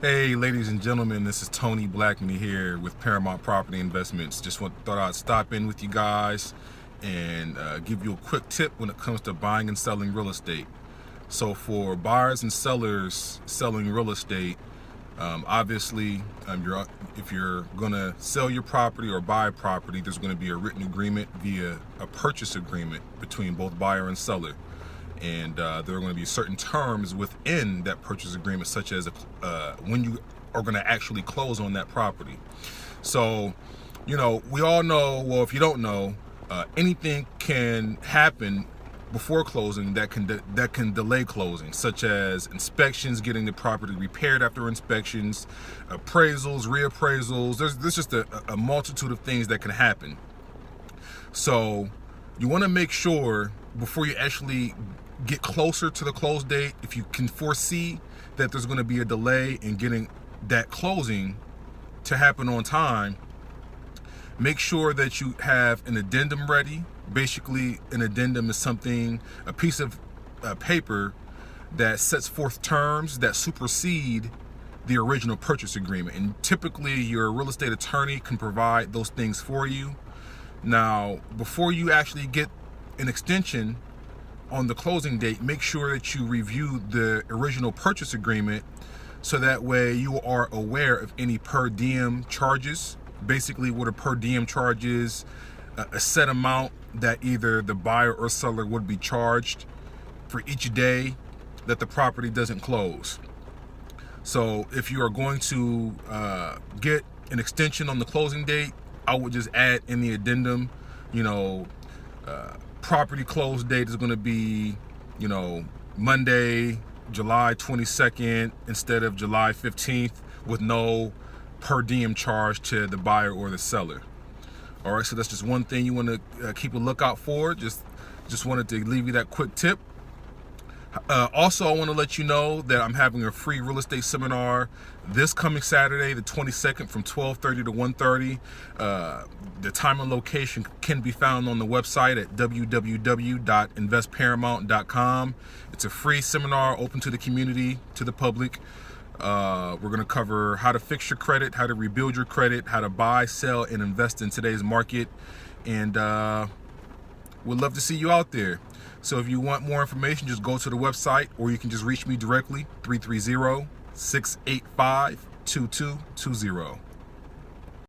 Hey, ladies and gentlemen, this is Tony Blackman here with Paramount Property Investments. Thought I'd stop in with you guys and give you a quick tip when it comes to buying and selling real estate. So for buyers and sellers selling real estate, obviously, if you're going to sell your property or buy property, there's going to be a written agreement via a purchase agreement between both buyer and seller. And there are going to be certain terms within that purchase agreement, such as when you are going to actually close on that property. So, we all know, well, if you don't know, anything can happen before closing that can delay closing, such as inspections, getting the property repaired after inspections, appraisals, reappraisals. There's just a multitude of things that can happen. So you want to make sure before you actually get closer to the close date, if you can foresee that there's going to be a delay in getting that closing to happen on time, make sure that you have an addendum ready. Basically, an addendum is a piece of paper that sets forth terms that supersede the original purchase agreement. And typically, your real estate attorney can provide those things for you. Now, before you actually get an extension on the closing date, make sure that you review the original purchase agreement so that way you are aware of any per diem charges. Basically, what a per diem charge is, a set amount that either the buyer or seller would be charged for each day that the property doesn't close. So if you are going to get an extension on the closing date, I would just add in the addendum, property close date is going to be, Monday, July 22nd instead of July 15th, with no per diem charge to the buyer or the seller. All right, so that's just one thing you want to keep a lookout for. Just wanted to leave you that quick tip. Also, I want to let you know that I'm having a free real estate seminar this coming Saturday, the 22nd, from 12:30 to 1:30. The time and location can be found on the website at www.investparamount.com. It's a free seminar open to the community, to the public. We're going to cover how to fix your credit, how to rebuild your credit, how to buy, sell, and invest in today's market. And we'd love to see you out there. So if you want more information, just go to the website, or you can just reach me directly, 330-685-2220.